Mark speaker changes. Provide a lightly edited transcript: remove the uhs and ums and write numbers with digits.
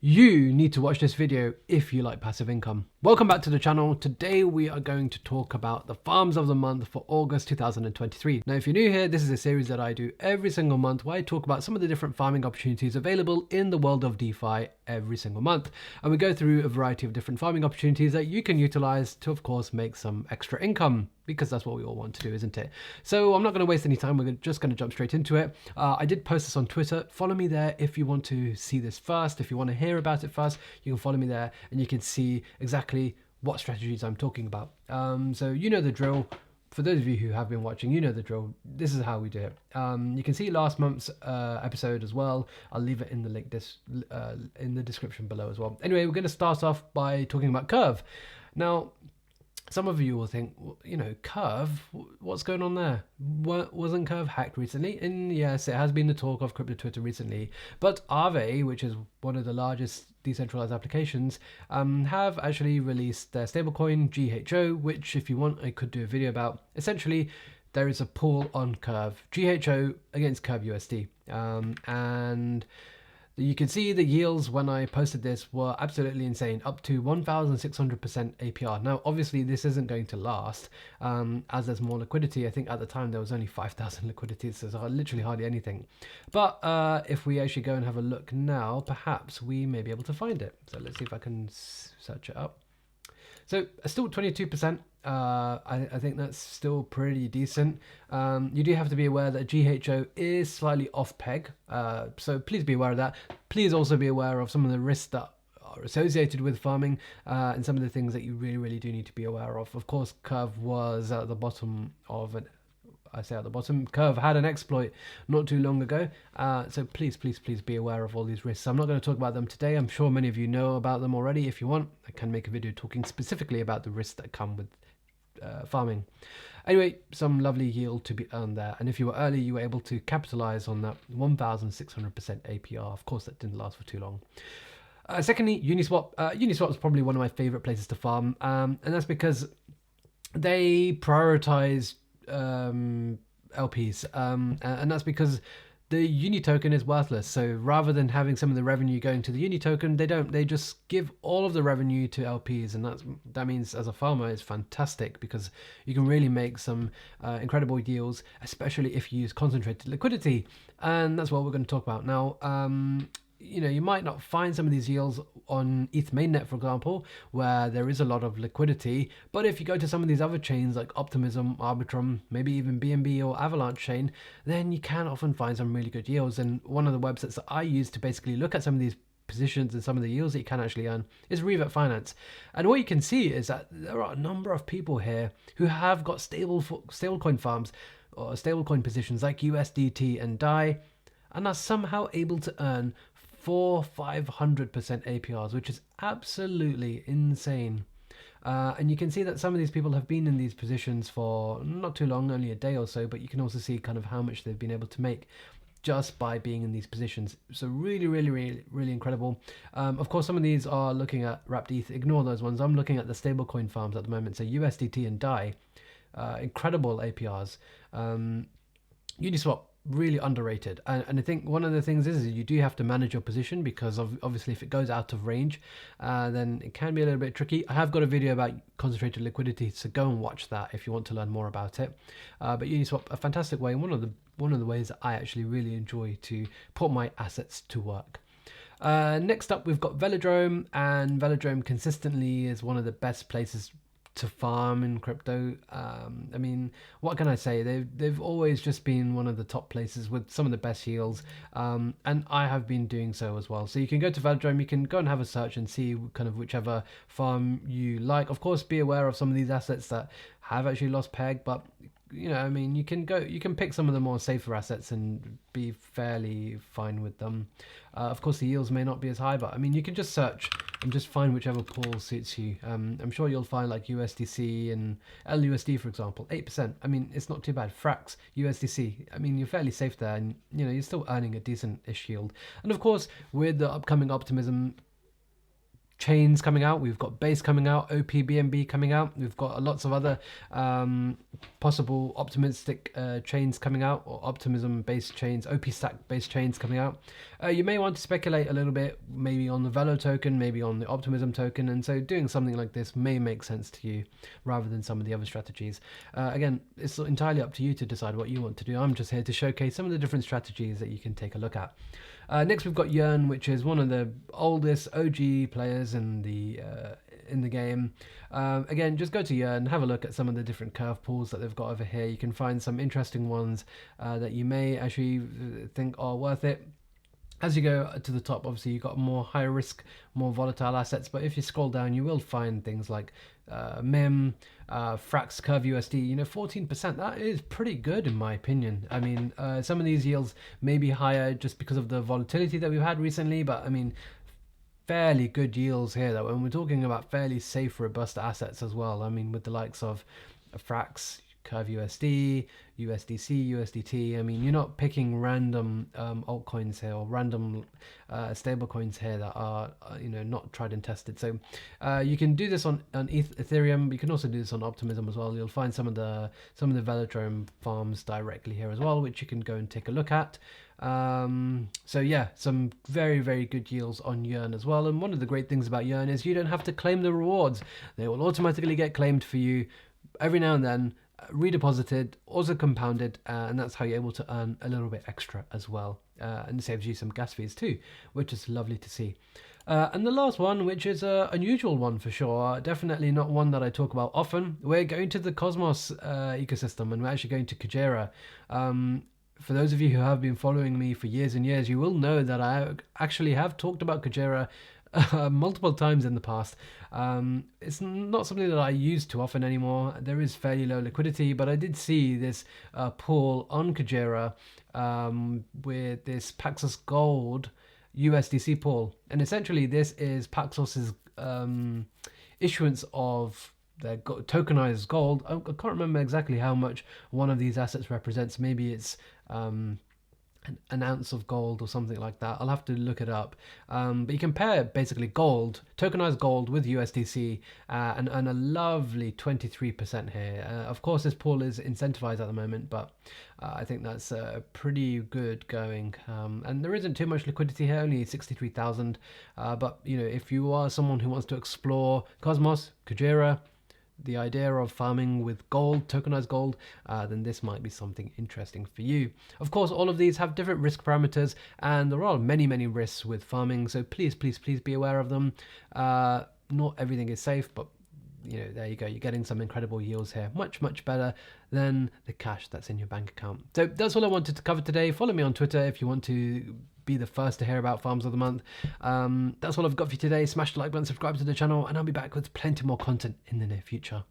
Speaker 1: You need to watch this video if you like passive income. Welcome back to the channel. Today we are going to talk about the farms of the month for August 2023. Now if you're new here, this is a series that I do every single month where I talk about some of the different farming opportunities available in the world of DeFi every single month. And we go through a variety of different farming opportunities that you can utilize to, of course, make some extra income, because that's what we all want to do, isn't it? So I'm not going to waste any time. We're just going to jump straight into it. I did post this on Twitter. Follow me there if you want to see this first. If you want to hear about it first, you can follow me there and you can see exactly what strategies I'm talking about. So you know the drill. For those of you who have been watching, you know the drill. This is how we do it. You can see last month's episode as well. I'll leave it in the link in the description below as well. Anyway, we're going to start off by talking about Curve. Now, some of you will think, you know, Curve, what's going on there? Wasn't Curve hacked recently? And yes, it has been the talk of crypto Twitter recently. But Aave, which is one of the largest decentralized applications, have actually released their stablecoin GHO, which, if you want, I could do a video about. Essentially, there is a pool on Curve, GHO against Curve USD. And you can see the yields when I posted this were absolutely insane, up to 1,600% APR. Now, obviously, this isn't going to last as there's more liquidity. I think at the time there was only 5,000 liquidity, so it's literally hardly anything. But if we actually go and have a look now, perhaps we may be able to find it. So let's see if I can search it up. So still 22%. I think that's still pretty decent. You do have to be aware that GHO is slightly off peg. So please be aware of that. Please also be aware of some of the risks that are associated with farming and some of the things that you really do need to be aware of. Of course, Curve was at the bottom of an Curve had an exploit not too long ago. So please be aware of all these risks. I'm not going to talk about them today. I'm sure many of you know about them already. If you want, I can make a video talking specifically about the risks that come with farming. Anyway, some lovely yield to be earned there. And if you were early, you were able to capitalize on that 1,600% APR. Of course, that didn't last for too long. Secondly, Uniswap. Uniswap is probably one of my favorite places to farm. And that's because they prioritize LPs, and that's because the Uni token is worthless. So rather than having some of the revenue going to the Uni token, they just give all of the revenue to LPs, and that means as a farmer it's fantastic because you can really make some incredible deals, especially if you use concentrated liquidity, and that's what we're going to talk about now. You know, you might not find some of these yields on ETH mainnet, for example, where there is a lot of liquidity. But if you go to some of these other chains like Optimism, Arbitrum, maybe even BNB or Avalanche chain, then you can often find some really good yields. And one of the websites that I use to basically look at some of these positions and some of the yields that you can actually earn is Revet Finance. And what you can see is that there are a number of people here who have got stablecoin farms or stablecoin positions like USDT and DAI, and are somehow able to earn 500% APRs, which is absolutely insane. And you can see that some of these people have been in these positions for not too long, only a day or so, but you can also see kind of how much they've been able to make just by being in these positions. So really incredible. Of course, some of these are looking at wrapped ETH. Ignore those ones. I'm looking at the stablecoin farms at the moment. So USDT and DAI, incredible APRs. Uniswap, really underrated, and I think one of the things is you do have to manage your position, because obviously if it goes out of range, then it can be a little bit tricky. I have got a video about concentrated liquidity, so go and watch that if you want to learn more about it. But Uniswap, a fantastic way, and one of the ways that I actually really enjoy to put my assets to work. Next up, we've got Velodrome, and Velodrome consistently is one of the best places to farm in crypto. I mean, what can I say? They've always just been one of the top places with some of the best yields, and I have been doing so as well. So you can go to Velodrome, you can go and have a search and see kind of whichever farm you like. Of course, be aware of some of these assets that have actually lost peg, but you know, I mean, you can pick some of the more safer assets and be fairly fine with them. Of course, the yields may not be as high, but I mean, you can just search and just find whichever pool suits you. I'm sure you'll find like USDC and LUSD, for example, 8%. I mean, it's not too bad. Frax, USDC, I mean, you're fairly safe there, and you know, you're still earning a decent-ish yield. And of course, with the upcoming Optimism chains coming out. We've got Base coming out, OPBNB coming out. We've got lots of other possible optimistic chains coming out, or optimism based chains, OP stack based chains coming out. You may want to speculate a little bit, maybe on the Velo token, maybe on the optimism token, and so doing something like this may make sense to you rather than some of the other strategies. Again, it's entirely up to you to decide what you want to do. I'm just here to showcase some of the different strategies that you can take a look at. Next, we've got Yearn, which is one of the oldest OG players in the game. Again, just go to Yearn, have a look at some of the different curve pools that they've got over here. You can find some interesting ones that you may actually think are worth it. As you go to the top, obviously you've got more high risk, more volatile assets, but if you scroll down, you will find things like MIM, Frax, Curve USD, 14%. That is pretty good in my opinion. I mean, some of these yields may be higher just because of the volatility that we've had recently, but I mean, fairly good yields here though, and we're talking about fairly safe, robust assets as well. I mean, with the likes of Frax, Curve USD, USDC, USDT. I mean, you're not picking random altcoins here, or random stable coins here that are not tried and tested. So you can do this on Ethereum, but you can also do this on Optimism as well. You'll find some of the Velodrome farms directly here as well, which you can go and take a look at. So yeah, some very, very good yields on Yearn as well. And one of the great things about Yearn is you don't have to claim the rewards. They will automatically get claimed for you every now and then, redeposited, also compounded, and that's how you're able to earn a little bit extra as well, and it saves you some gas fees too, which is lovely to see. And the last one, which is an unusual one for sure, definitely not one that I talk about often, we're going to the Cosmos ecosystem, and we're actually going to Kujera. For those of you who have been following me for years and years, you will know that I actually have talked about Kujera multiple times in the past. It's not something that I use too often anymore. There is fairly low liquidity, but I did see this pool on Kujera with this Paxos Gold USDC pool, and essentially this is Paxos's issuance of their tokenized gold. I can't remember exactly how much one of these assets represents. Maybe it's an ounce of gold or something like that. I'll have to look it up. But you compare basically gold, tokenized gold, with USDC, and earn a lovely 23% here. Of course, this pool is incentivized at the moment, but I think that's pretty good going. And there isn't too much liquidity here, only 63,000. But if you are someone who wants to explore Cosmos, Kujera, the idea of farming with gold, tokenized gold, then this might be something interesting for you. Of course, all of these have different risk parameters, and there are many, many risks with farming, so please, please, please be aware of them. Not everything is safe, but there you go, you're getting some incredible yields here, much, much better than the cash that's in your bank account. So that's all I wanted to cover today. Follow me on Twitter if you want to be the first to hear about farms of the month. That's all I've got for you today. Smash the like button, subscribe to the channel, and I'll be back with plenty more content in the near future.